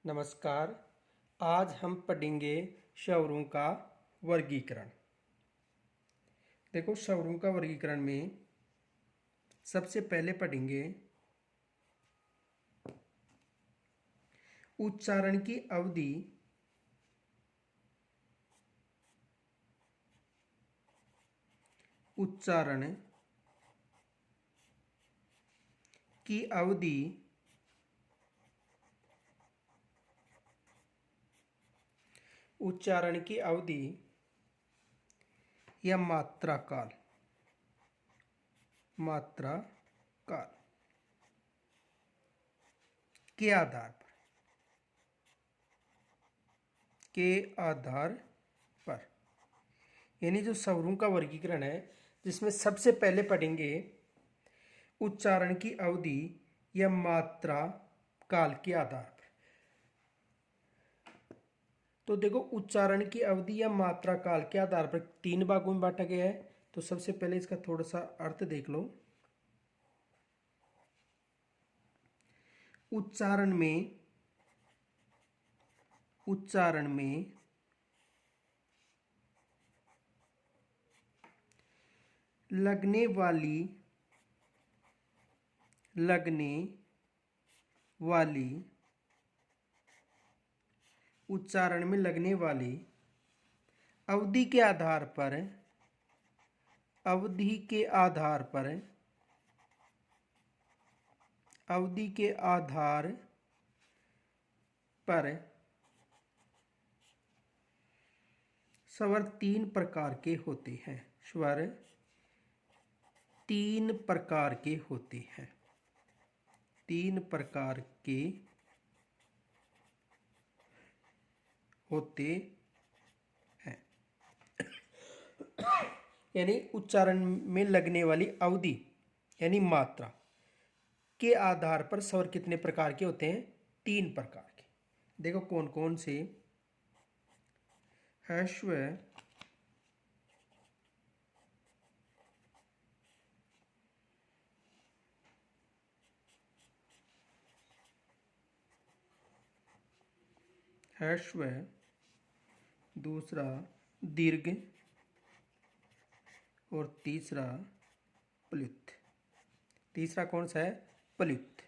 नमस्कार। आज हम पढ़ेंगे स्वरों का वर्गीकरण। देखो, स्वरों का वर्गीकरण में सबसे पहले पढ़ेंगे उच्चारण की अवधि, उच्चारण की अवधि, उच्चारण की अवधि या मात्रा काल, मात्रा काल के आधार पर यानी जो स्वरों का वर्गीकरण है, जिसमें सबसे पहले पढ़ेंगे उच्चारण की अवधि या मात्रा काल के आधार पर। तो देखो, उच्चारण की अवधि या मात्रा काल के आधार पर 3 भागों में बांटा गया है। तो सबसे पहले इसका थोड़ा सा अर्थ देख लो। उच्चारण में लगने वाली उच्चारण में लगने वाली अवधि के आधार पर स्वर 3 प्रकार के होते हैं। स्वर 3 प्रकार के होते हैं। 3 प्रकार के होते हैं। यानी उच्चारण में लगने वाली अवधि यानी मात्रा के आधार पर स्वर कितने प्रकार के होते हैं? 3 प्रकार के। देखो कौन कौन से। ह्रस्व, दूसरा दीर्घ और तीसरा प्लुत। तीसरा कौन सा है? प्लुत।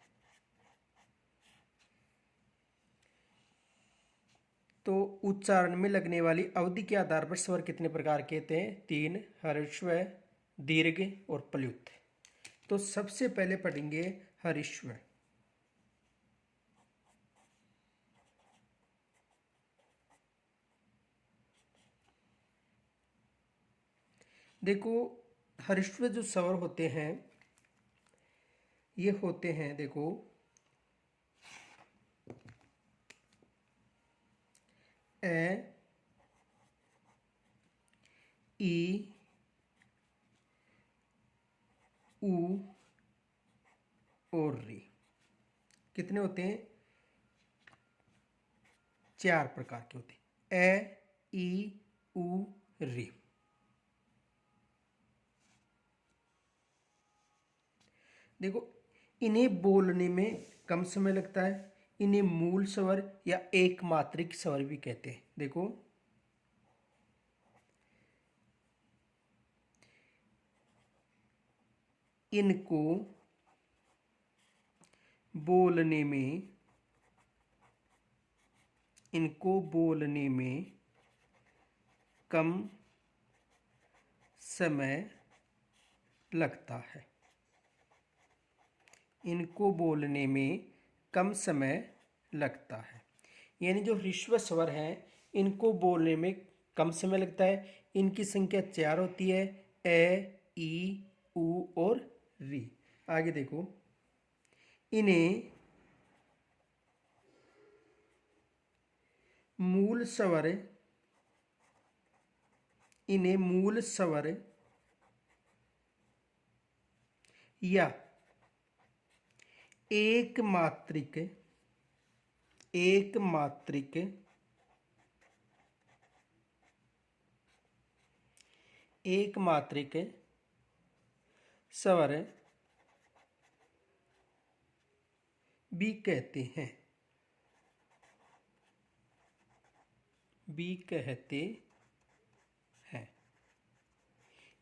तो उच्चारण में लगने वाली अवधि के आधार पर स्वर कितने प्रकार के होते हैं? 3। ह्रस्व, दीर्घ और प्लुत। तो सबसे पहले पढ़ेंगे ह्रस्व। देखो, ह्रस्व जो स्वर होते हैं ये होते हैं, देखो, ए, ई, ऊ और री। कितने होते हैं? 4 प्रकार के होते हैं। ए, ई, ऊ, री। देखो, इन्हें बोलने में कम समय लगता है। इन्हें मूल स्वर या एक मात्रिक स्वर भी कहते हैं। देखो, इनको बोलने में कम समय लगता है। इनको बोलने में कम समय लगता है। यानी जो ह्रस्व स्वर हैं इनको बोलने में कम समय लगता है। इनकी संख्या 4 होती है। ए, ई, ऊ और री। आगे देखो, इन्हें मूल स्वर या एक मात्रिक स्वर भी कहते हैं। भी कहते हैं,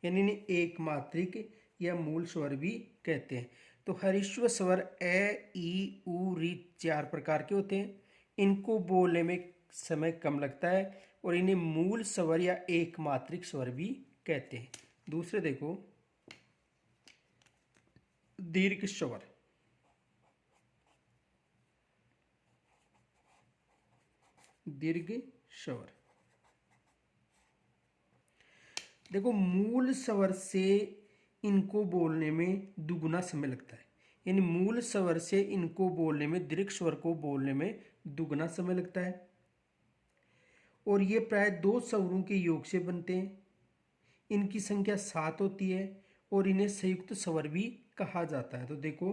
यानी इन्हें एक मात्रिक या मूल स्वर भी कहते हैं। तो हरिश्व स्वर ए ई उ री 4 प्रकार के होते हैं। इनको बोलने में समय कम लगता है और इन्हें मूल स्वर या एक मात्रिक स्वर भी कहते हैं। दूसरे देखो, दीर्घ स्वर। दीर्घ स्वर देखो, मूल स्वर से इनको बोलने में दुगुना समय लगता है, यानी मूल स्वर से इनको बोलने में, दीर्घ स्वर को बोलने में दुगुना समय लगता है। और ये प्राय 2 स्वरों के योग से बनते हैं। इनकी संख्या 7 होती है और इन्हें संयुक्त स्वर भी कहा जाता है। तो देखो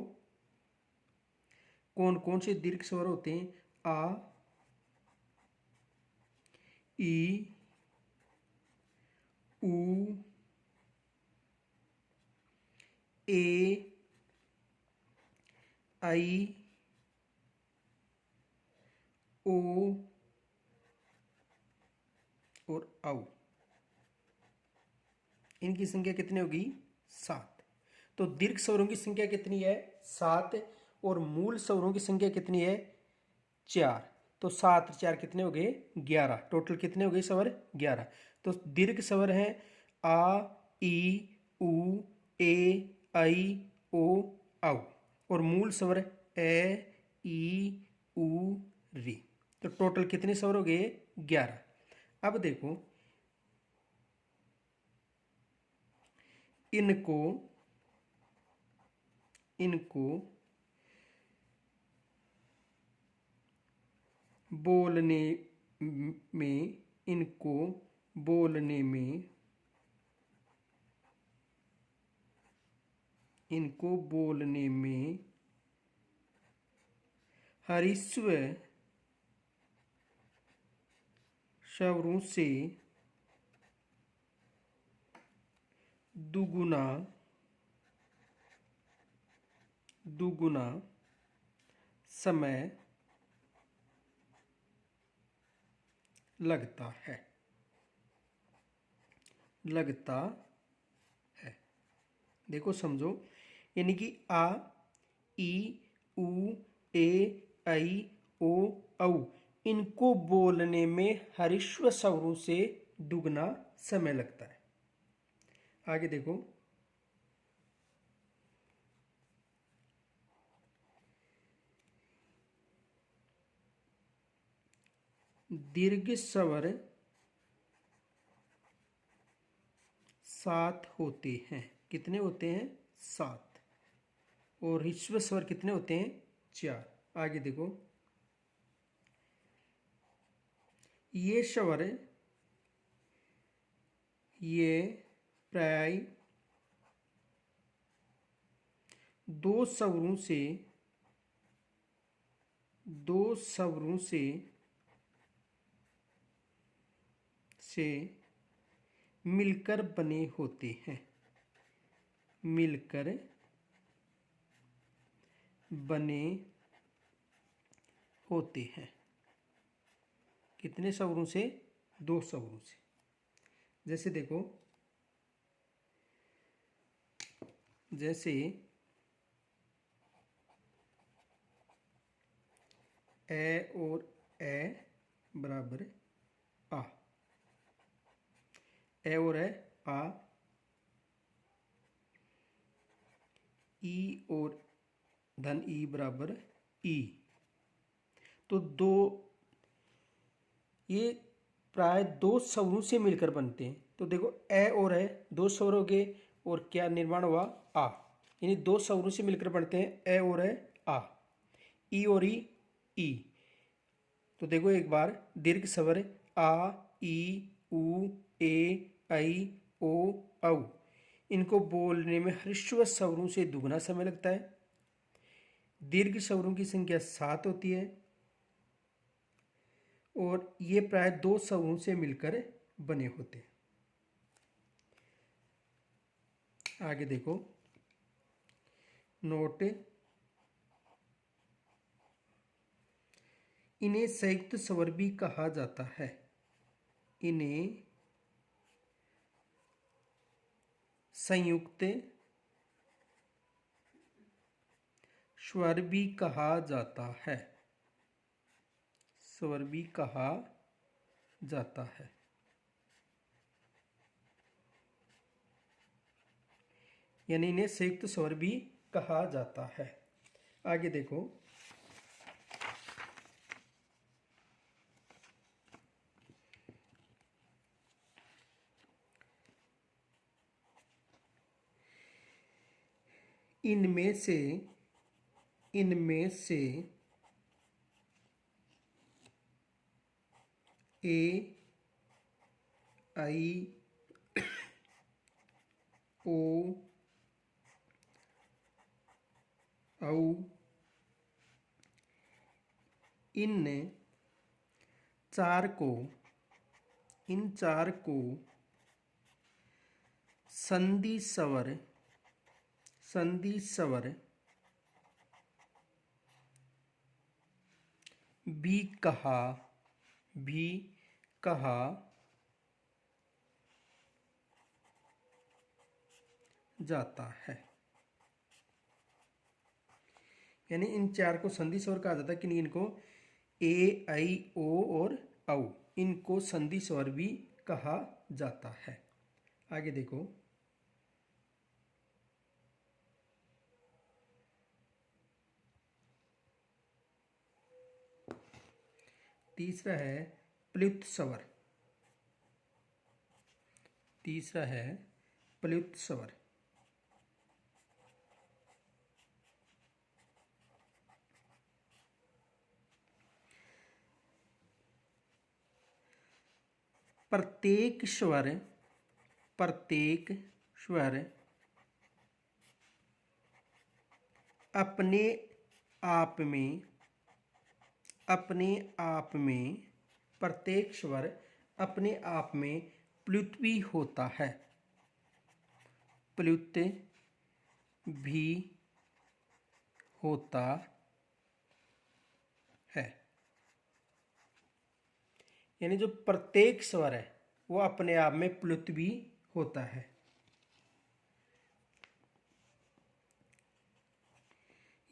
कौन कौन से दीर्घ स्वर होते हैं। आ, ई, उ, ए, आई, ओ और औ। इनकी संख्या कितनी होगी? 7। तो दीर्घ स्वरों की संख्या कितनी है? 7। और मूल स्वरों की संख्या कितनी है? 4। तो 7 और 4 कितने हो गए? 11। टोटल कितने हो गए स्वर? 11। तो दीर्घ स्वर हैं आ, ई, उ, ए, आई, ओ, औ। और मूल स्वर ए, ई, उ, री। तो टोटल कितने स्वर हो गए? 11। अब देखो, इनको बोलने में इनको बोलने में इनको बोलने में हरिस्व स्वरों से दुगुना समय लगता है। देखो समझो, यानी कि आ, ई, उ, ए, आई, ओ, औ इनको बोलने में हरिश्व स्वरों से दुगना समय लगता है। आगे देखो, दीर्घ स्वर 7 होते हैं। कितने होते हैं? 7। और ह्रस्व स्वर कितने होते हैं? 4। आगे देखो, ये स्वर ये प्राय 2 स्वरों से मिलकर बने होते हैं। मिलकर बने होते हैं। कितने स्वरों से? 2 स्वरों से। जैसे देखो, जैसे ए और ए बराबर आ, ए और ए आ, ई और धन ई बराबर ई। तो ये प्राय 2 स्वरों से मिलकर बनते हैं। तो देखो, ए और ए 2 स्वर हो गए और क्या निर्माण हुआ? आ। यानी 2 स्वरों से मिलकर बनते हैं ए और ए आ। ई और ई। तो देखो एक बार, दीर्घ स्वर आ, ई, उ, ए, आई, ओ, औ इनको बोलने में ह्रस्व स्वरों से दुगना समय लगता है। दीर्घ स्वरों की संख्या 7 होती है और ये प्राय 2 स्वरों से मिलकर बने होते हैं। आगे देखो, नोट, इन्हें संयुक्त स्वर भी कहा जाता है। इन्हें संयुक्त स्वर भी कहा जाता है। स्वर भी कहा जाता है। यानी इन्हें संयुक्त स्वर भी कहा जाता है। आगे देखो, इनमें से ए, आई, ओ, औ, इन चार को संधि स्वर भी कहा जाता है। यानी इन चार को संधि स्वर कहा जाता है कि इनको ए, आई, ओ और औ, इनको संधि स्वर भी कहा जाता है। आगे देखो, तीसरा है प्लुत स्वर। प्रत्येक स्वर अपने आप में प्रत्येक स्वर अपने आप में प्लुत भी होता है। प्लुत भी होता है। यानी जो प्रत्येक स्वर है वो अपने आप में प्लुत भी होता है।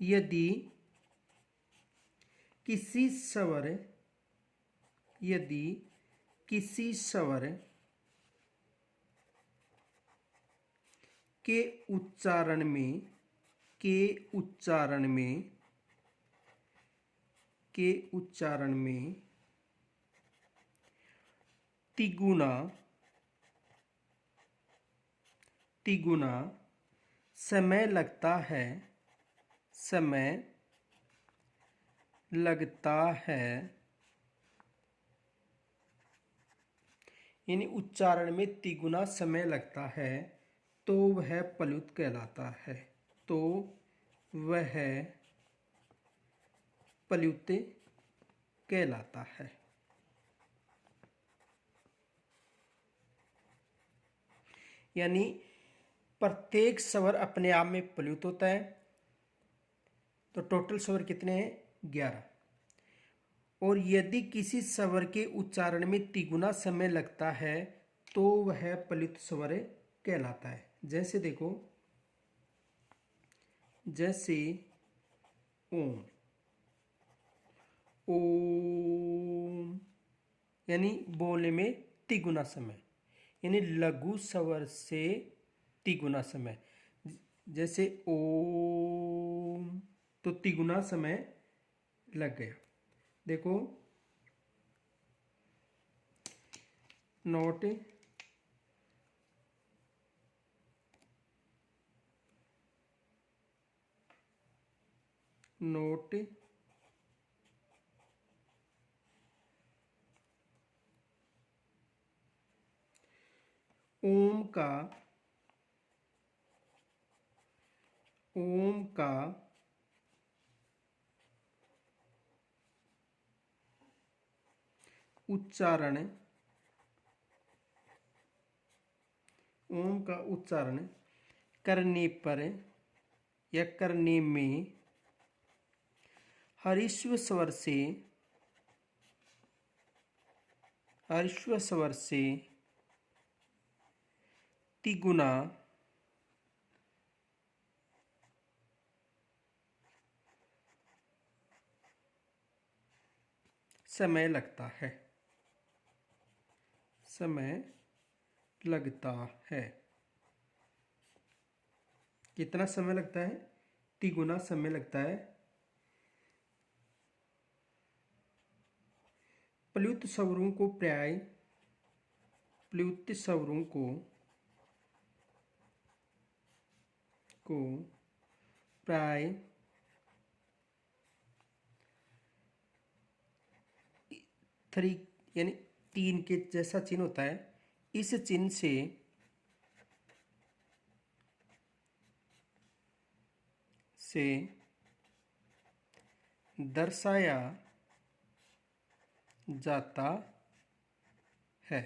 यदि किसी स्वर के उच्चारण में तिगुना समय लगता है, यानी उच्चारण में तिगुना समय लगता है तो वह प्लुत कहलाता है। यानी प्रत्येक स्वर अपने आप में प्लुत होता है। तो टोटल स्वर कितने हैं? 11। और यदि किसी स्वर के उच्चारण में तिगुना समय लगता है तो वह प्लुत स्वर कहलाता है। जैसे देखो, जैसे ओम, ओम, यानी बोलने में तिगुना समय, यानी लघु स्वर से तिगुना समय। जैसे ओम, तो तिगुना समय लग गया। देखो, नोट ओम का उच्चारण करने पर या करने में ह्रस्व स्वर से ह्रस्व स्वर से तिगुना समय लगता है। समय लगता है। कितना समय लगता है? तिगुना समय लगता है। प्लुत स्वरों को प्राय प्लुत स्वरों को प्राय थ्री यानी तीन के जैसा चिन्ह होता है, इस चिन्ह से दर्शाया जाता है।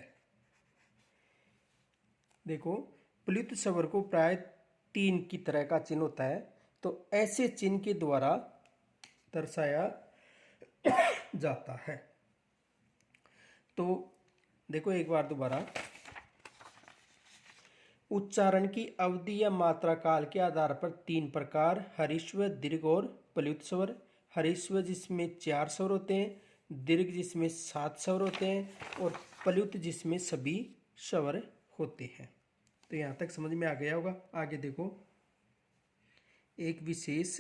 देखो, प्लुत स्वर को प्राय तीन की तरह का चिन्ह होता है, तो ऐसे चिन्ह के द्वारा दर्शाया जाता है। तो देखो एक बार दोबारा, उच्चारण की अवधि या मात्रा काल के आधार पर तीन प्रकार: ह्रस्व, दीर्घ और प्लुत स्वर। ह्रस्व जिसमें 4 स्वर होते हैं, दीर्घ जिसमें 7 स्वर होते हैं और प्लुत जिसमें सभी स्वर होते हैं। तो यहाँ तक समझ में आ गया होगा। आगे देखो, एक विशेष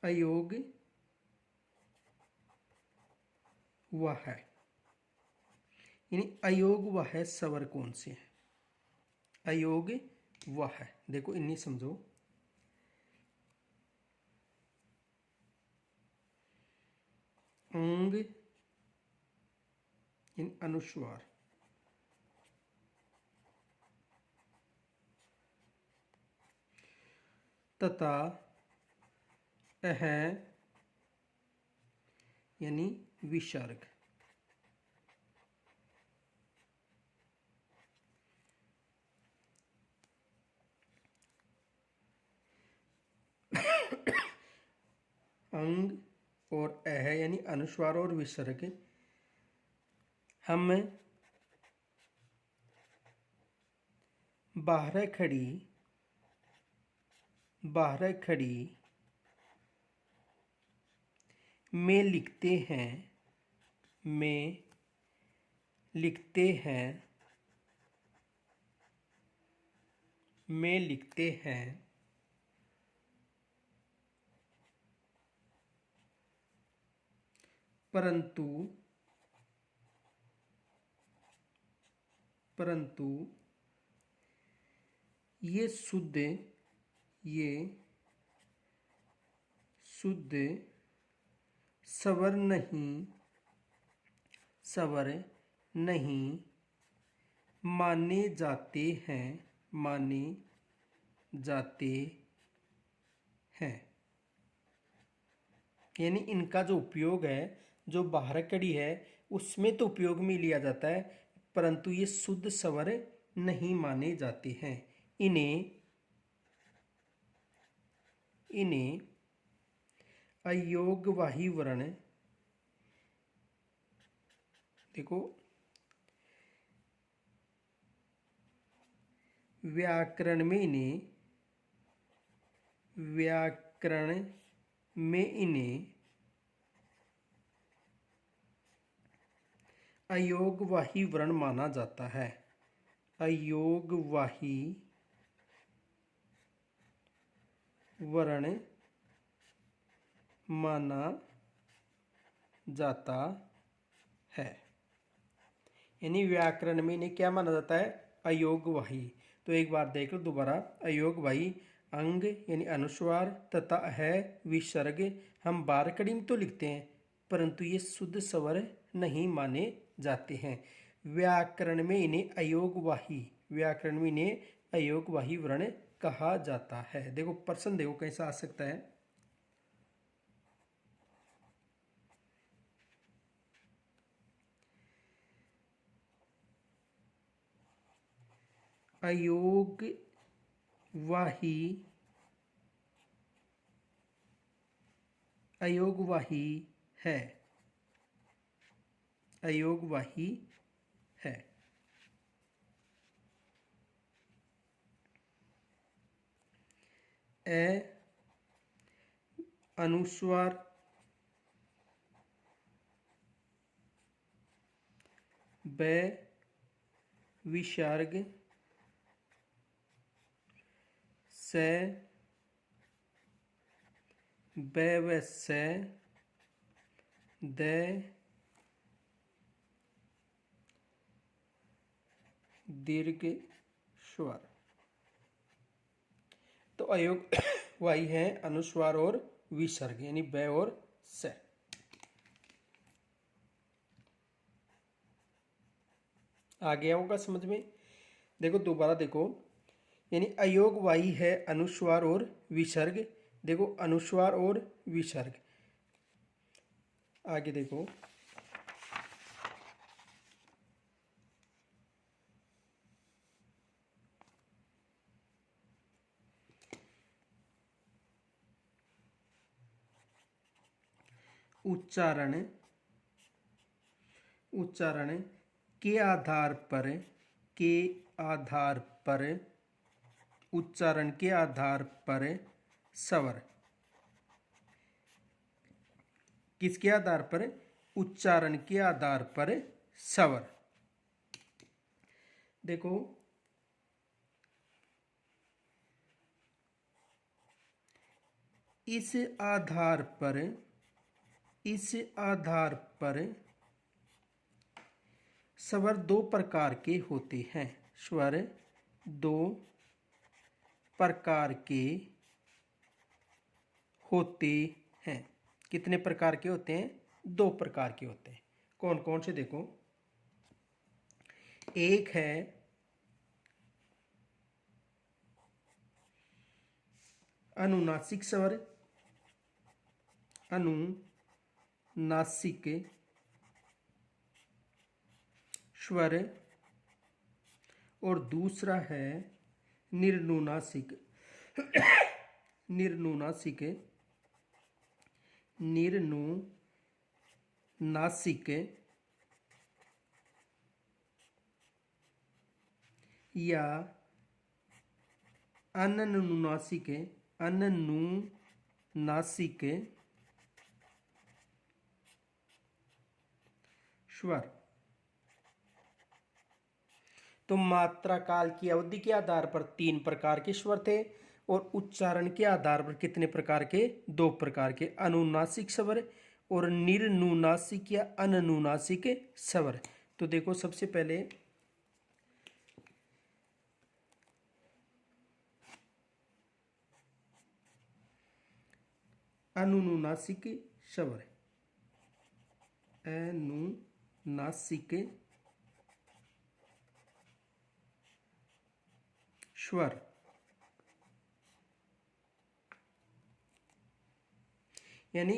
अयोग वह है, यानी अयोग वह स्वर कौन से है? अयोग वह है। देखो इन्हीं समझो, अंग इन अनुस्वार, तथा अह यानी विसर्ग। अंग और अह यानी अनुस्वार और विसर्ग हम बाहर खड़ी में लिखते हैं, परंतु ये शुद्ध स्वर नहीं माने जाते हैं। यानी इनका जो उपयोग है, जो बाहर कड़ी है उसमें तो उपयोग में लिया जाता है, परंतु ये शुद्ध स्वर नहीं माने जाते हैं। इन्हें अयोगवाही वर्ण, देखो व्याकरण में इन्हें अयोगवाही वर्ण माना जाता है। अयोगवाही वर्ण माना जाता है। यानी व्याकरण में इन्हें क्या माना जाता है? अयोगवाही। तो एक बार देख लो दोबारा, अयोगवाही अंग यानी अनुस्वार तथा है विसर्ग हम बारकड़ी में तो लिखते हैं, परंतु ये शुद्ध स्वर नहीं माने जाते हैं। व्याकरण में इन्हें अयोगवाही वर्ण कहा जाता है। देखो प्रश्न देखो कैसा आ सकता है। अयोगवाही अयोगवाही है, अयोगवाही है। ए अनुस्वार ब विसर्ग से ब व से द दीर्घ स्वर। तो अयोग वाही है अनुस्वार और विसर्ग यानी ब और से। आ गया होगा समझ में। देखो दोबारा देखो, यानी अयोग वाही है अनुस्वार और विसर्ग। देखो अनुस्वार और विसर्ग। आगे देखो, उच्चारण उच्चारण के आधार पर, के आधार पर, उच्चारण के आधार पर स्वर। किसके आधार पर? उच्चारण के आधार पर स्वर। देखो इस आधार पर, इस आधार पर स्वर दो प्रकार के होते हैं। स्वर दो प्रकार के होते हैं। कितने प्रकार के होते हैं? दो प्रकार के होते हैं। कौन कौन से? देखो, एक है अनुनासिक स्वर, अनुनासिक स्वर, और दूसरा है निर्नुनासिक, निर्नुनासिक, निर्नुनासिक या अनुनासिक, अनुनासिक स्वर। तो मात्रा काल की अवधि के आधार पर तीन प्रकार के स्वर थे और उच्चारण के आधार पर कितने प्रकार के? दो प्रकार के, अनुनासिक स्वर और निर्नुनासिक या अनुनासिक स्वर। तो देखो सबसे पहले अनुनासिक स्वर, अनुनासिक स्वर यानी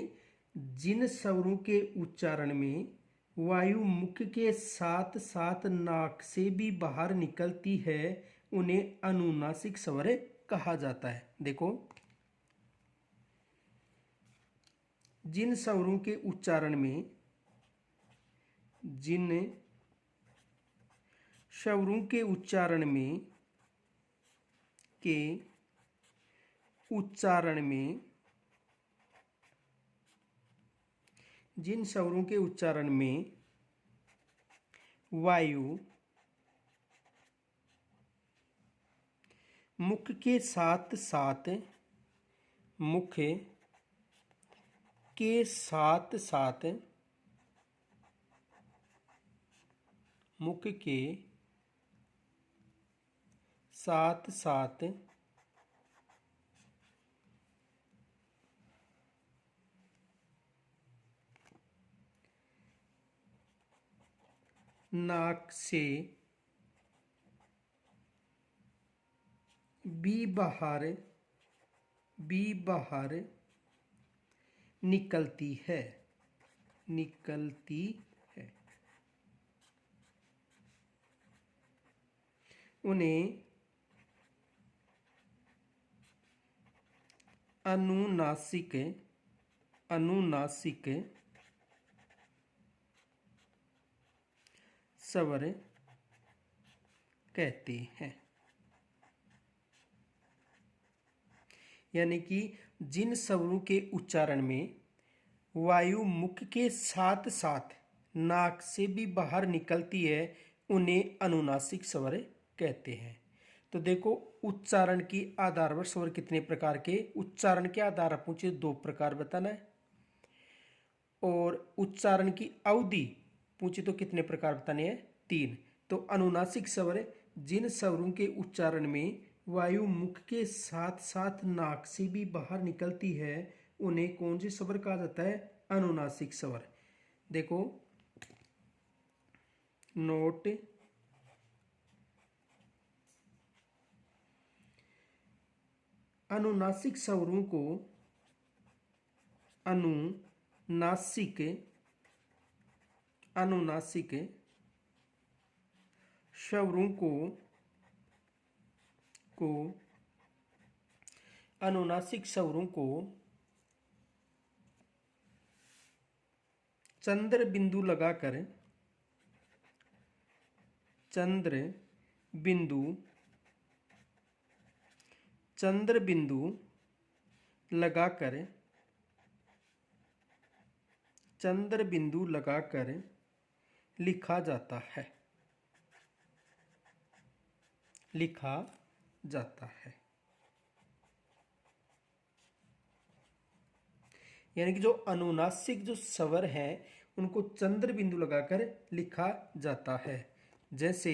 जिन स्वरों के उच्चारण में वायु मुख के साथ साथ नाक से भी बाहर निकलती है उन्हें अनुनासिक स्वर कहा जाता है। देखो, जिन स्वरों के उच्चारण में, जिन स्वरों के उच्चारण में, के उच्चारण में, जिन स्वरों के उच्चारण में वायु मुख के साथ साथ, मुख के साथ साथ, मुख के साथ साथ नाक से भी बाहर निकलती है, निकलती है, उन्हें अनुनासिक अनुनासिक स्वर कहते हैं। यानी कि जिन स्वरों के उच्चारण में वायु मुख के साथ साथ नाक से भी बाहर निकलती है उन्हें अनुनासिक स्वर कहते हैं। तो देखो उच्चारण की आधार पर स्वर कितने प्रकार के, उच्चारण के आधार पर पूछे 2 प्रकार बताना है, और उच्चारण की अवधि पूछे तो कितने प्रकार बताने हैं, 3। तो अनुनासिक स्वर जिन स्वरों के उच्चारण में वायु मुख के साथ साथ नाक से भी बाहर निकलती है उन्हें कौन से स्वर कहा जाता है, अनुनासिक स्वर। देखो नोट अनुनासिक स्वरों को अनुनासिक स्वरों अनुनासिक स्वरों को चंद्र बिंदु लगाकर चंद्र बिंदु लगाकर लिखा जाता है। यानी कि जो अनुनासिक जो स्वर हैं उनको चंद्र बिंदु लगाकर लिखा जाता है। जैसे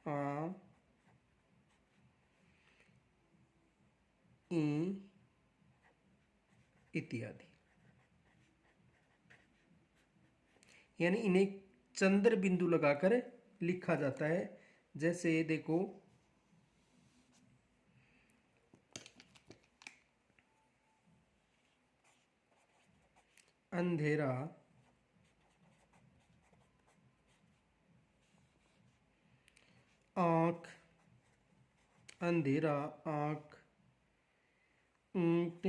आ ई इत्यादि, यानी इन्हें चंद्र बिंदु लगाकर लिखा जाता है। जैसे देखो अंधेरा, आँख, अंधेरा आँख, ऊंट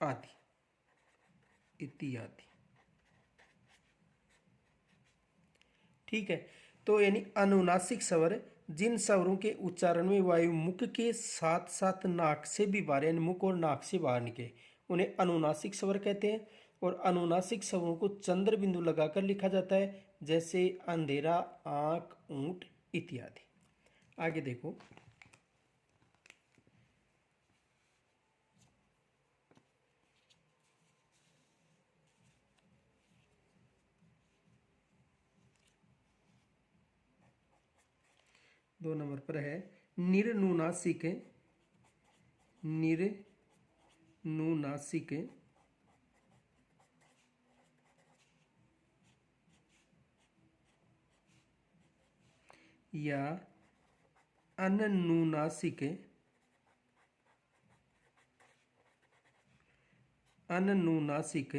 आदि इत्यादि। ठीक है, तो यानी अनुनासिक स्वर जिन स्वरों के उच्चारण में वायु मुख के साथ साथ नाक से भी बाहर, यानी मुख और नाक से बाहर निकले उन्हें अनुनासिक स्वर कहते हैं। और अनुनासिक स्वरों को चंद्र बिंदु लगाकर लिखा जाता है, जैसे अंधेरा, आँख, ऊंट इत्यादि। आगे देखो दो नंबर पर है निर्नुनासिक या अनुनासिक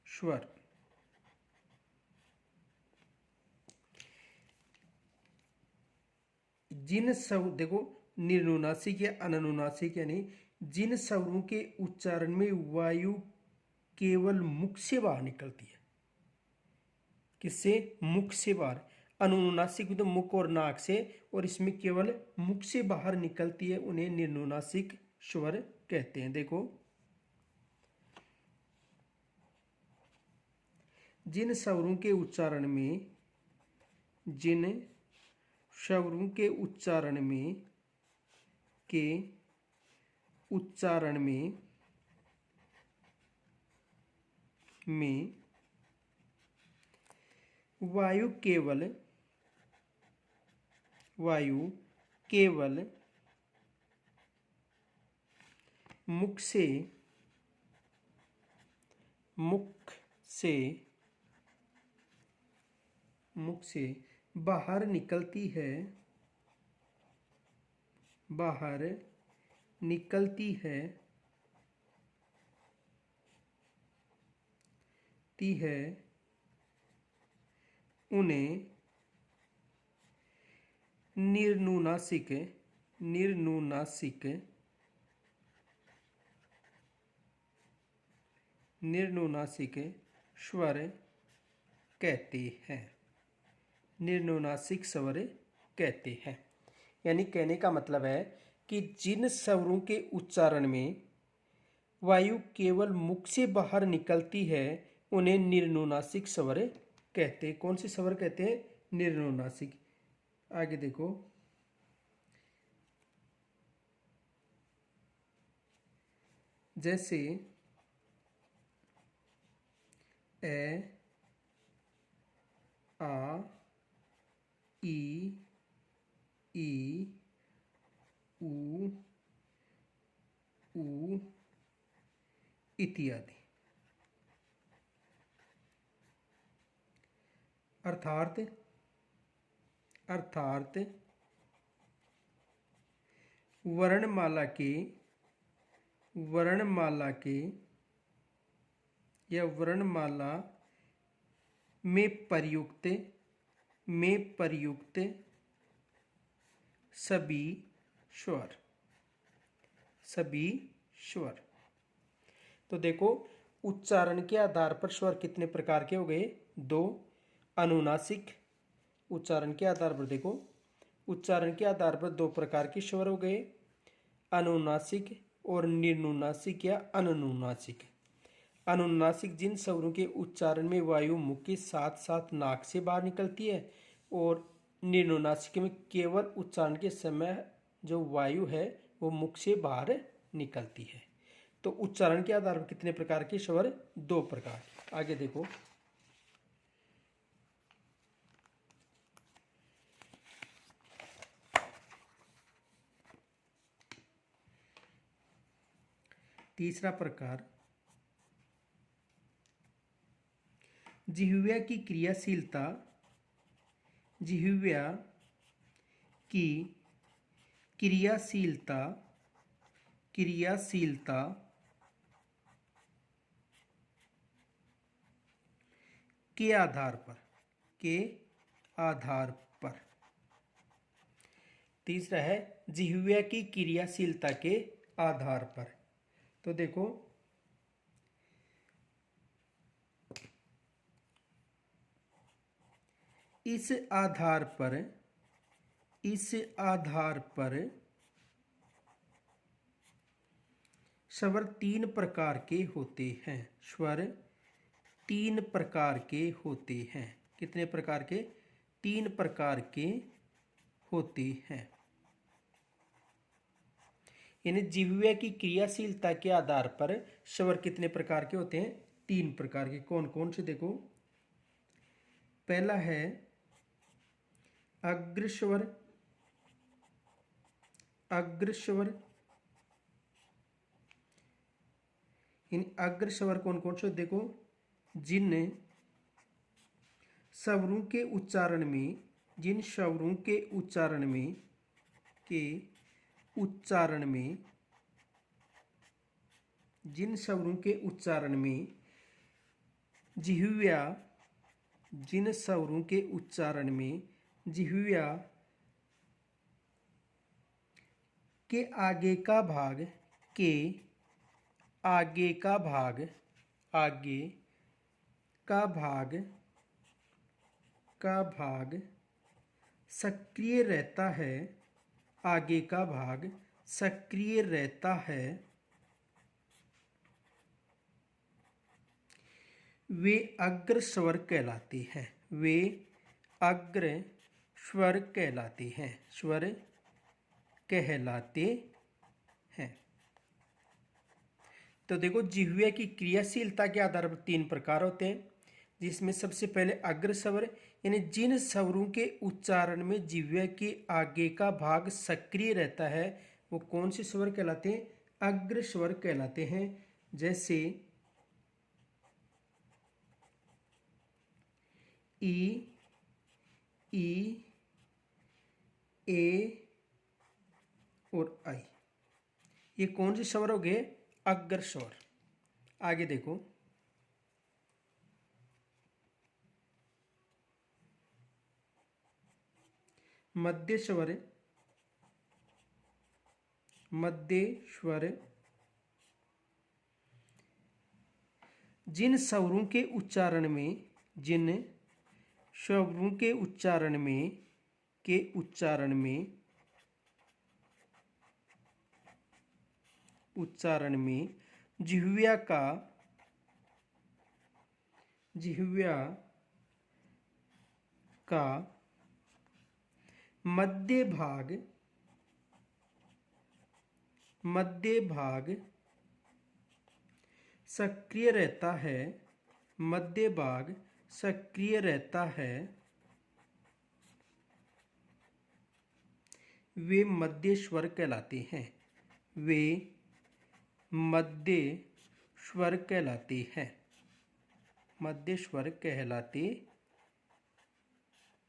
स्वर। जिन स्वर, देखो निर्नुनासिक या अनुनासिक यानी जिन स्वरों के उच्चारण में वायु केवल मुख से बाहर निकलती है। किससे? मुख से बाहर। अनुनासिक तो मुख और नाक से, और इसमें केवल मुख से बाहर निकलती है, उन्हें निर्नुनासिक स्वर कहते हैं। देखो जिन स्वरों के उच्चारण में वायु केवल मुख से बाहर निकलती है, उन्हें निर्नुनासिक निर्नुनासिक निर्नुनासिक स्वर कहते हैं। निर्नुनासिक स्वर कहते हैं। यानी कहने का मतलब है कि जिन स्वरों के उच्चारण में वायु केवल मुख से बाहर निकलती है उन्हें निर्नुनासिक स्वर कहते हैं। कौन से स्वर कहते हैं? निर्नुनासिक। आगे देखो, जैसे ए, आ, ई, ऊ, इत्यादि। अर्थात वर्णमाला के या वर्णमाला में प्रयुक्त सभी स्वर। तो देखो, उच्चारण के आधार पर स्वर कितने प्रकार के हो गए? 2। अनुनासिक। उच्चारण के आधार पर देखो, उच्चारण के आधार पर 2 प्रकार के स्वर हो गए, अनुनासिक और निर्नुनासिक या अनुनुनासिक। अनुनासिक जिन स्वरों के उच्चारण में वायु मुख के साथ साथ नाक से बाहर निकलती है, और निर्नुनासिक में केवल उच्चारण के समय जो वायु है वो मुख से बाहर निकलती है। तो उच्चारण के आधार पर कितने प्रकार के स्वर? 2 प्रकार। आगे देखो, तीसरा प्रकार, जिह्वा की क्रियाशीलता के आधार पर। तीसरा है जिह्वा की क्रियाशीलता के आधार पर। तो देखो, इस आधार पर स्वर 3 प्रकार के होते हैं। स्वर 3 प्रकार के होते हैं। कितने प्रकार के? 3 प्रकार के होते हैं। यानी जिह्वा की क्रियाशीलता के आधार पर स्वर कितने प्रकार के होते हैं? 3 प्रकार के। कौन कौन से? देखो, पहला है अग्रस्वर। इन अग्रस्वर कौन कौन से? देखो, जिन स्वरों के उच्चारण में जिह्वा के आगे का भाग सक्रिय रहता है। आगे का भाग सक्रिय रहता है, वे अग्र स्वर कहलाते हैं। वे अग्र स्वर कहलाते हैं। स्वर कहलाते हैं। तो देखो, जिह्वा की क्रियाशीलता के आधार पर 3 प्रकार होते हैं, जिसमें सबसे पहले अग्र स्वर, यानी जिन स्वरों के उच्चारण में जिह्वा के आगे का भाग सक्रिय रहता है वो कौन से स्वर कहलाते हैं? अग्र स्वर कहलाते हैं। जैसे ई, ए और आई, ये कौन से स्वर हो गए? अग्र स्वर। आगे देखो, मध्य स्वर, मध्य स्वर जिन स्वरों के उच्चारण में, जिन स्वरों के उच्चारण में, उच्चारण में जिह्वा का मध्य भाग सक्रिय रहता है, मध्य भाग सक्रिय रहता है, वे मध्य स्वर कहलाते हैं, वे मध्य स्वर कहलाते हैं, मध्य स्वर कहलाते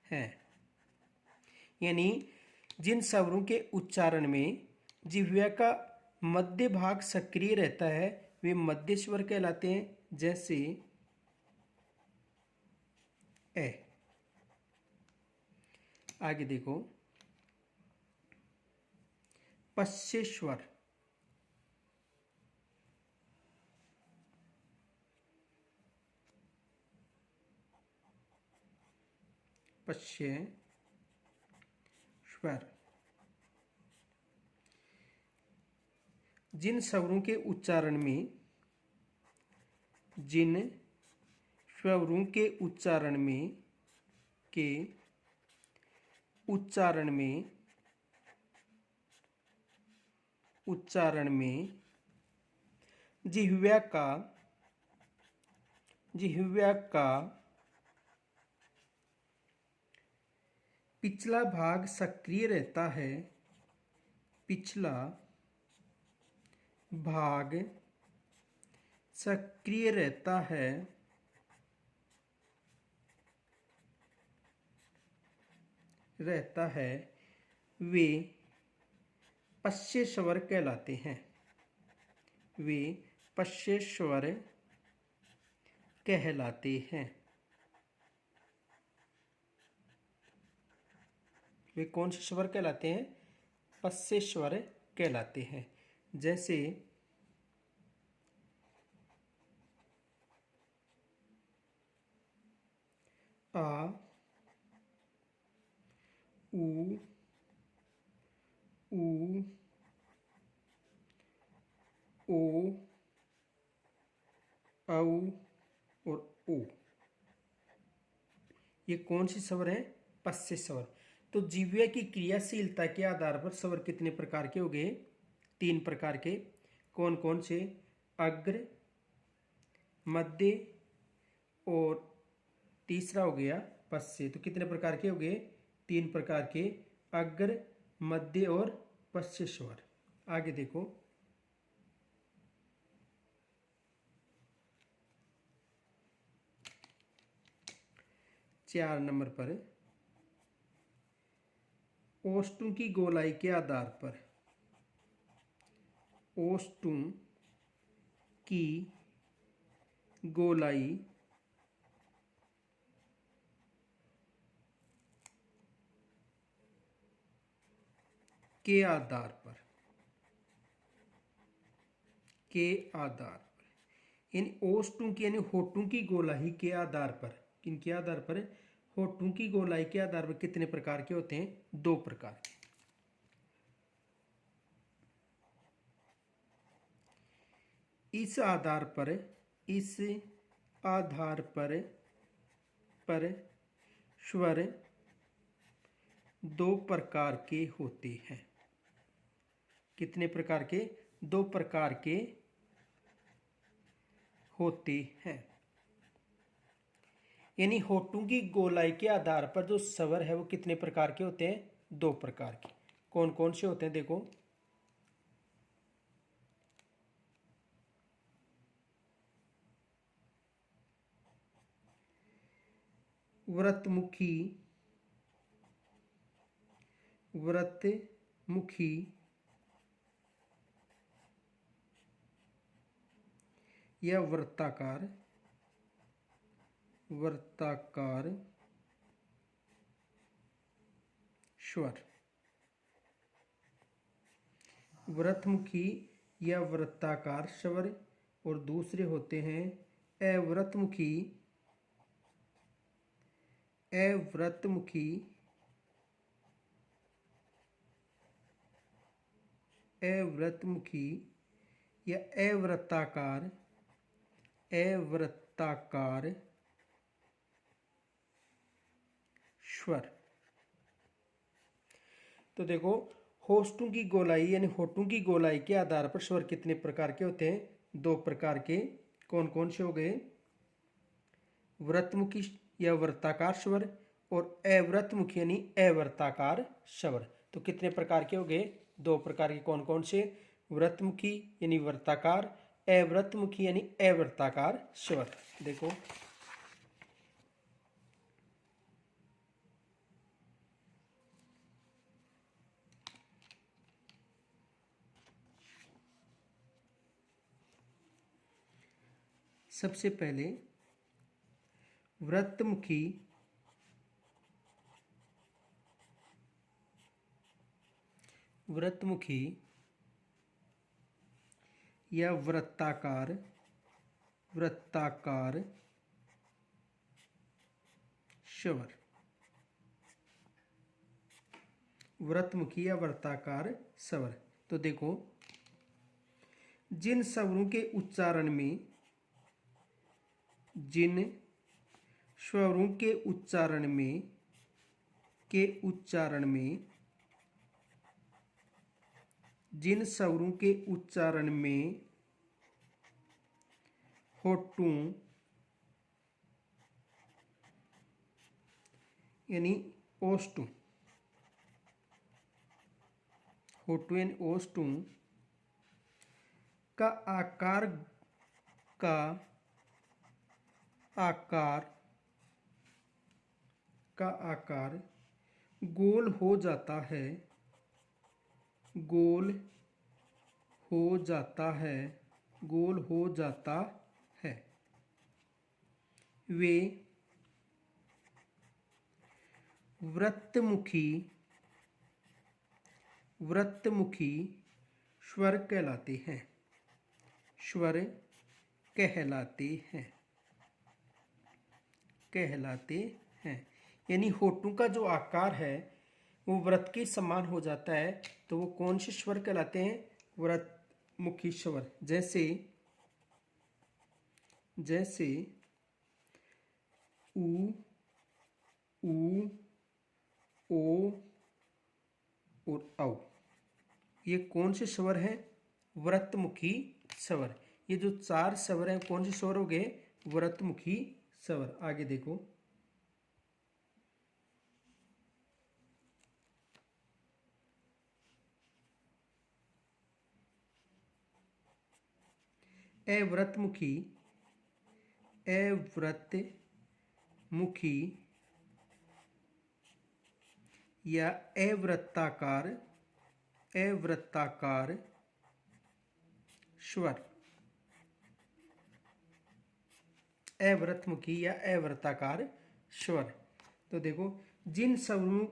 हैं। यानी जिन स्वरों के उच्चारण में जिह्वा का मध्य भाग सक्रिय रहता है वे मध्य स्वर कहलाते हैं, जैसे ए। आगे देखो, पश्य स्वर, पश्य स्वर जिन स्वरों के उच्चारण में, जिन स्वरों के उच्चारण में, उच्चारण में जिह्वा का पिछला भाग सक्रिय रहता है, पिछला भाग सक्रिय रहता है, वे पश्य स्वर कहलाते हैं, वे पश्य स्वर कहलाते हैं। वे कौन से स्वर कहलाते हैं? पश्य स्वर कहलाते हैं। जैसे आ, ऊ, ओ, औ और ओ, ये कौन से स्वर हैं? पश्य स्वर। तो जिह्वा की क्रियाशीलता के आधार पर स्वर कितने प्रकार के हो गए? 3 प्रकार के। कौन कौन से? अग्र, मध्य और तीसरा हो गया पश्य। तो कितने प्रकार के हो गए? 3 प्रकार के, अग्र, मध्य और पश्य स्वर। आगे देखो, 4 नंबर पर ओष्ठों की गोलाई के आधार पर, ओष्ठों की गोलाई के आधार पर, इन ओष्ठों की यानी होठों की गोलाई के आधार पर, किनके आधार पर? होठों की गोलाई के आधार पर कितने प्रकार के होते हैं? 2 प्रकार के। इस आधार पर स्वर 2 प्रकार के होते हैं। कितने प्रकार के? 2 प्रकार के होते हैं। यानी होठों की गोलाई के आधार पर जो स्वर है वो कितने प्रकार के होते हैं? 2 प्रकार के। कौन कौन से होते हैं? देखो, व्रतमुखी, या वृत्ताकार, स्वर। वृत्तमुखी या वृत्ताकार स्वर और दूसरे होते हैं अवृत्तमुखी, अवृत्तमुखी, अवृत्तमुखी या अवृत्ताकार, अवृत्ताकार स्वर। तो देखो, होठों की गोलाई यानी होठों की गोलाई के आधार पर स्वर कितने प्रकार के होते हैं? दो प्रकार के। कौन कौन से हो गए? वृत्तमुखी या वृत्ताकार स्वर और अवृत्तमुखी यानी अवृत्ताकार स्वर। तो कितने प्रकार के हो गए? दो प्रकार के। कौन कौन से? वृत्तमुखी यानी वृत्ताकार, अवृत्तमुखी यानी अवृत्ताकार स्वर। देखो, सबसे पहले वृत्तमुखी, वृत्तमुखी या वृत्ताकार, वृत्ताकार स्वर। वृत्तमुखी या वृत्ताकार स्वर। तो देखो, जिन स्वरों के उच्चारण में, जिन स्वरों के उच्चारण में, जिन स्वरों के उच्चारण में होठों यानी ओष्ठों, होठों यानी ओष्ठों का आकार, का आकार, का आकार गोल हो जाता है, गोल हो जाता है, गोल हो जाता है, वे वृत्तमुखी, वृत्तमुखी स्वर कहलाते हैं, स्वर कहलाते हैं, कहलाते हैं। यानी होठों का जो आकार है वो वृत्त के समान हो जाता है, तो वो कौन से स्वर कहलाते हैं? वृत्तमुखी स्वर। जैसे, जैसे उ, ऊ, ओ और औ। ये कौन से स्वर हैं? वृत्तमुखी स्वर। ये जो चार स्वर हैं कौन से स्वर हो गए? वृत्तमुखी स्वर। आगे देखो, अवृत्तमुखी, अवृत्तमुखी या अवृत्ताकार, अवृत्ताकार स्वर। अवृत्तमुखी या अवृत्ताकार स्वर। तो देखो, जिन स्वरों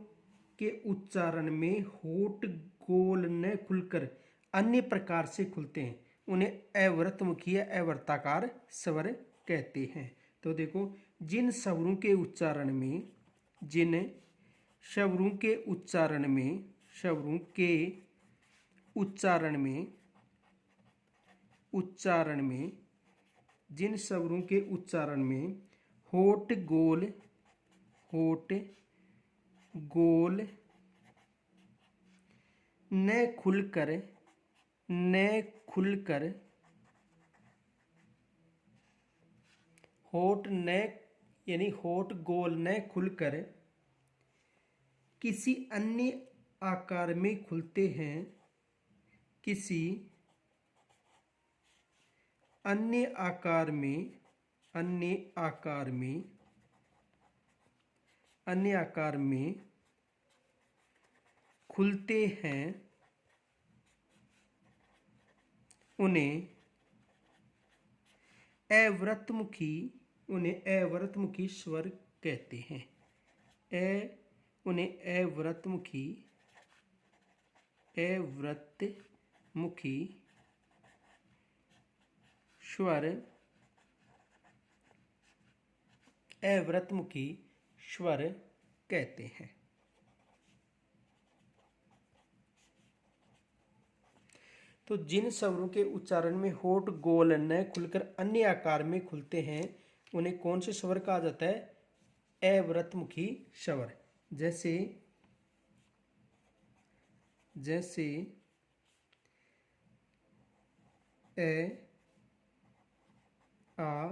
के उच्चारण में होठ गोल न खुलकर अन्य प्रकार से खुलते हैं उन्हें अवृत्तमुखी या अवृत्ताकार स्वर कहते हैं। तो देखो, जिन स्वरों के उच्चारण में, जिन स्वरों के उच्चारण में, स्वरों के उच्चारण में, उच्चारण में, जिन स्वरों के उच्चारण में होठ गोल, होठ गोल न खुलकर, न खुलकर, होठ न यानी होठ गोल न खुलकर किसी अन्य आकार में खुलते हैं, किसी अन्य आकार में, अन्य आकार में, अन्य आकार में खुलते हैं, उन्हें अवृत्तमुखी, उन्हें अवृत्तमुखी स्वर कहते हैं। उन्हें अव्रतमुखी स्वर कहते हैं। तो जिन स्वरों के उच्चारण में होठ गोल न खुलकर अन्य आकार में खुलते हैं उन्हें कौन से स्वर कहा जाता है? अव्रतमुखी स्वर। जैसे ए, आ,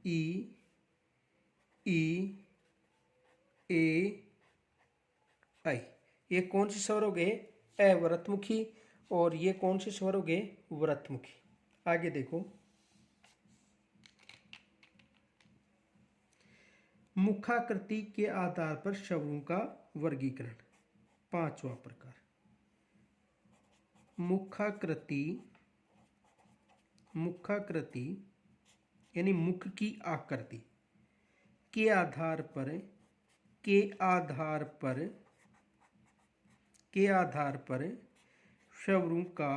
ई, ए, आई। ये कौन से स्वर हो गए? अव्रतमुखी। और ये कौन से स्वर हो गए? व्रतमुखी। आगे देखो, मुखाकृति के आधार पर स्वरों का वर्गीकरण। पांचवा प्रकार, मुखाकृति यानी मुख की आकृति के आधार पर स्वरों का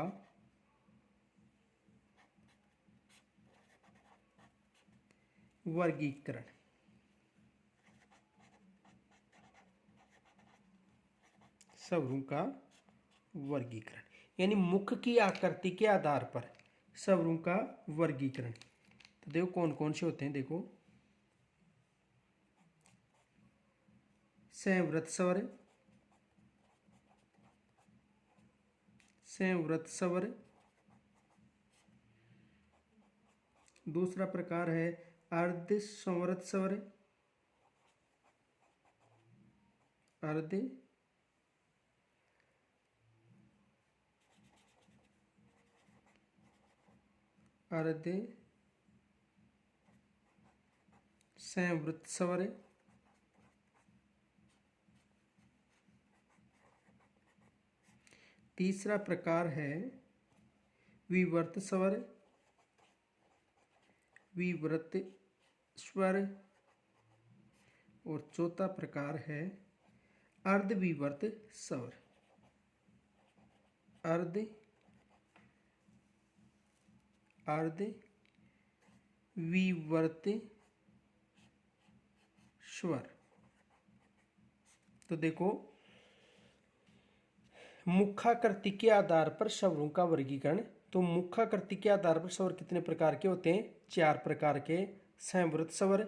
वर्गीकरण। स्वरों का वर्गीकरण यानी मुख की आकृति के आधार पर स्वरों का वर्गीकरण। तो देखो कौन कौन से होते हैं। देखो, संवृत स्वर। दूसरा प्रकार है अर्ध संवृत स्वर। अर्ध संवृत स्वर। तीसरा प्रकार है विवर्त स्वर। और चौथा प्रकार है अर्धविवर्त स्वर। अर्धविवर्त स्वर। तो देखो, मुखाकृति के आधार पर स्वरों का वर्गीकरण। तो मुखाकृति के आधार पर स्वर कितने प्रकार के होते हैं? 4 प्रकार के। संवृत स्वर,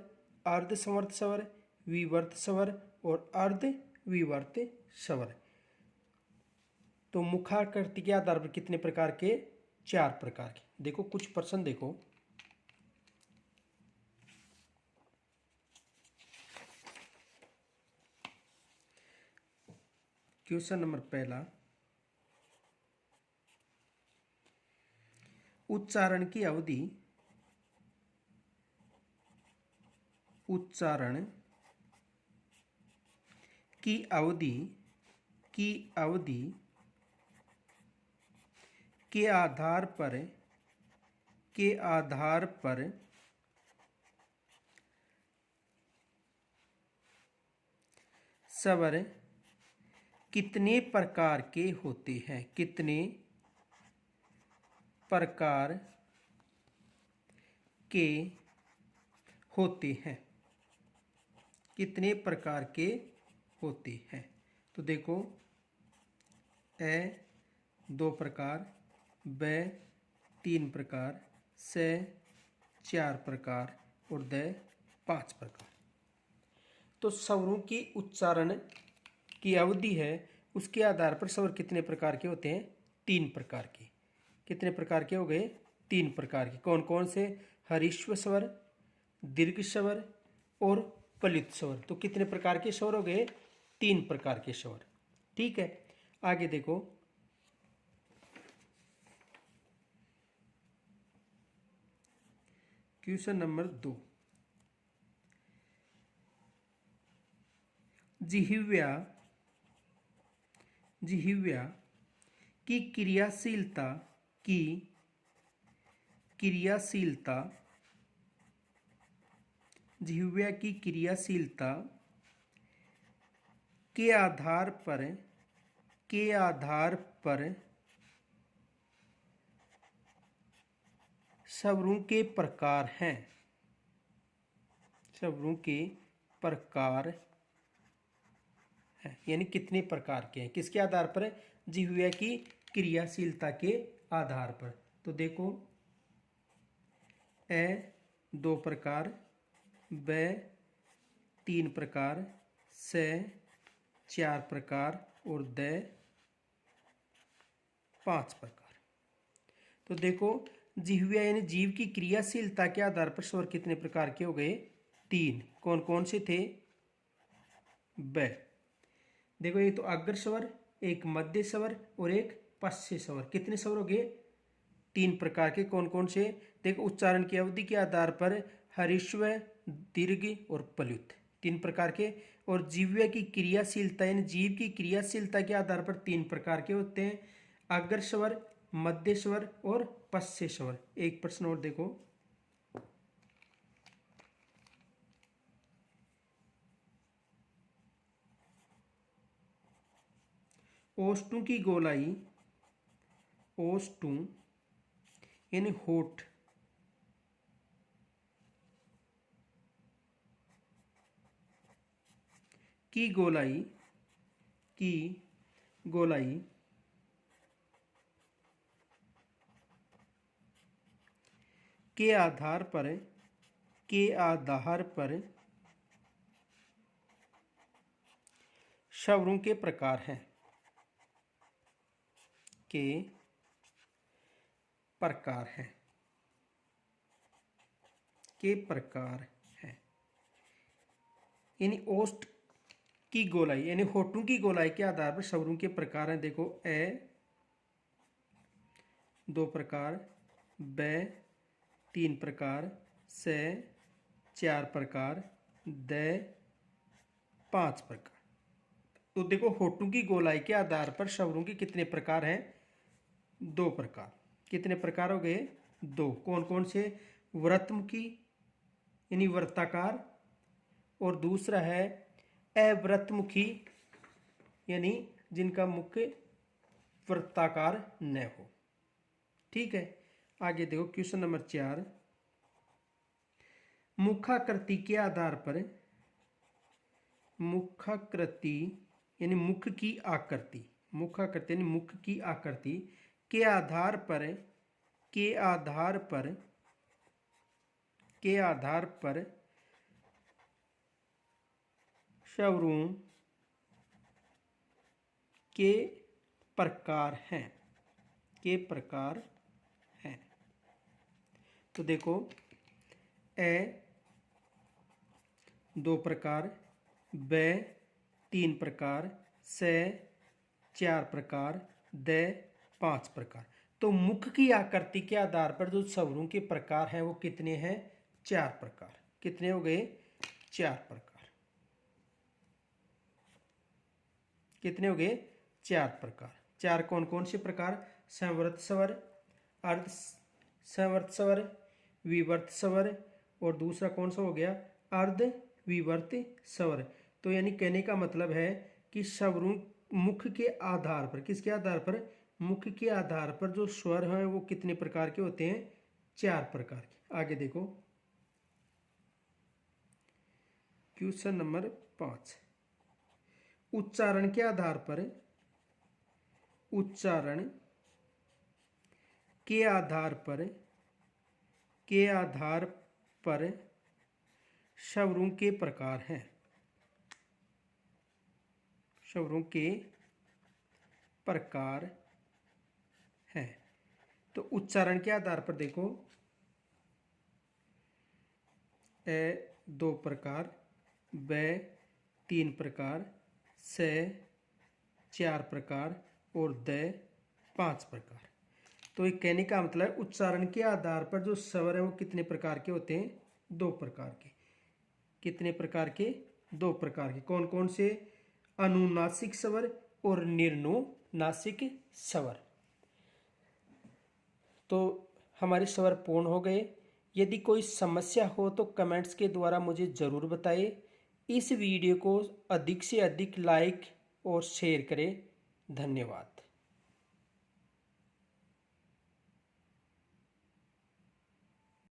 अर्ध संवृत स्वर, विवर्त स्वर और अर्धविवर्त स्वर। तो मुखाकृति के आधार पर कितने प्रकार के? 4 प्रकार के। देखो कुछ प्रश्न देखो। क्वेश्चन नंबर पहला, उच्चारण की अवधि के आधार पर स्वर कितने प्रकार के होते हैं? कितने प्रकार के होते हैं? कितने प्रकार के होते हैं? तो देखो, ए 2 प्रकार, ब 3 प्रकार, से 4 प्रकार और द 5 प्रकार। तो स्वरों की उच्चारण की अवधि है उसके आधार पर स्वर कितने प्रकार के होते हैं? 3 प्रकार के। कितने प्रकार के हो गए? 3 प्रकार के। कौन कौन से? हरीश्व स्वर, दीर्घ स्वर और प्लुत स्वर। तो कितने प्रकार के स्वर हो गए? 3 प्रकार के स्वर। ठीक है, आगे देखो, क्वेश्चन नंबर 2, जिह्वा की क्रियाशीलता जिह्वा की क्रियाशीलता के आधार पर स्वरों के प्रकार हैं। स्वरों के प्रकार हैं यानी कितने प्रकार के हैं, किसके आधार पर? जिह्वा की क्रियाशीलता के आधार पर। तो देखो ए 2 प्रकार, ब 3 प्रकार, स 4 प्रकार और द 5 प्रकार। तो देखो जिह्वा यानी जीव की क्रियाशीलता के आधार पर स्वर कितने प्रकार के हो गए? 3। कौन कौन से थे? ब देखो ये तो अग्र स्वर, एक मध्य स्वर और एक पश्य स्वर। कितने स्वर हो गए? 3 प्रकार के। कौन कौन से? देखो उच्चारण की अवधि के आधार पर हरिश्व, दीर्घ और प्लुत 3 प्रकार के। और जिह्वा की क्रियाशीलता यानी जीव की क्रियाशीलता के आधार पर 3 प्रकार के होते हैं, अग्र स्वर, मध्य स्वर और पश्य स्वर। एक प्रश्न और देखो, ओष्ठों की गोलाई, ओष्ठों यानी होठ की गोलाई के आधार पर स्वरों के प्रकार हैं। के प्रकार हैं यानी ओष्ठ की गोलाई यानी होठों की गोलाई के आधार पर स्वरों के प्रकार हैं। देखो ए 2 प्रकार, ब 3 प्रकार, स 4 प्रकार, द 5 प्रकार। तो देखो होठों की गोलाई के आधार पर स्वरों के कितने प्रकार हैं? 2 प्रकार। कितने प्रकार हो गए? 2। कौन कौन से? व्रतमुखी यानी वृत्ताकार, और दूसरा है अव्रतमुखी यानी जिनका मुख वृत्ताकार न हो। ठीक है, आगे देखो क्वेश्चन नंबर 4। मुखाकृति के आधार पर, मुखाकृति यानी मुख की आकृति, मुखाकृति यानी मुख की आकृति के आधार पर स्वरों के प्रकार हैं। तो देखो ए 2 प्रकार, ब 3 प्रकार, स 4 प्रकार, द 5 प्रकार। तो मुख की आकृति के आधार पर जो स्वरों के प्रकार हैं वो कितने हैं? 4 प्रकार। कितने हो गए? 4 प्रकार। कितने हो गए? 4 प्रकार। 4 कौन कौन से प्रकार? संवृत स्वर, अर्ध संवृत स्वर, विवर्त स्वर, और दूसरा कौन सा हो गया? अर्ध विवर्त स्वर। तो यानी कहने का मतलब है कि स्वरों मुख के आधार पर, किसके आधार पर? मुख के आधार पर जो स्वर हैं वो कितने प्रकार के होते हैं? 4 प्रकार के। आगे देखो क्वेश्चन नंबर 5। उच्चारण के आधार पर स्वरों के प्रकार हैं। स्वरों के प्रकार हैं। तो उच्चारण के आधार पर देखो ए 2 प्रकार, ब 3 प्रकार, स 4 प्रकार और द 5 प्रकार। तो ये कहने का मतलब उच्चारण के आधार पर जो स्वर है वो कितने प्रकार के होते हैं? 2 प्रकार के। कितने प्रकार के? 2 प्रकार के। कौन कौन से? अनुनासिक स्वर और निर्नुनासिक स्वर। तो हमारे स्वर पूर्ण हो गए। यदि कोई समस्या हो तो कमेंट्स के द्वारा मुझे ज़रूर बताइए। इस वीडियो को अधिक से अधिक लाइक और शेयर करें। धन्यवाद।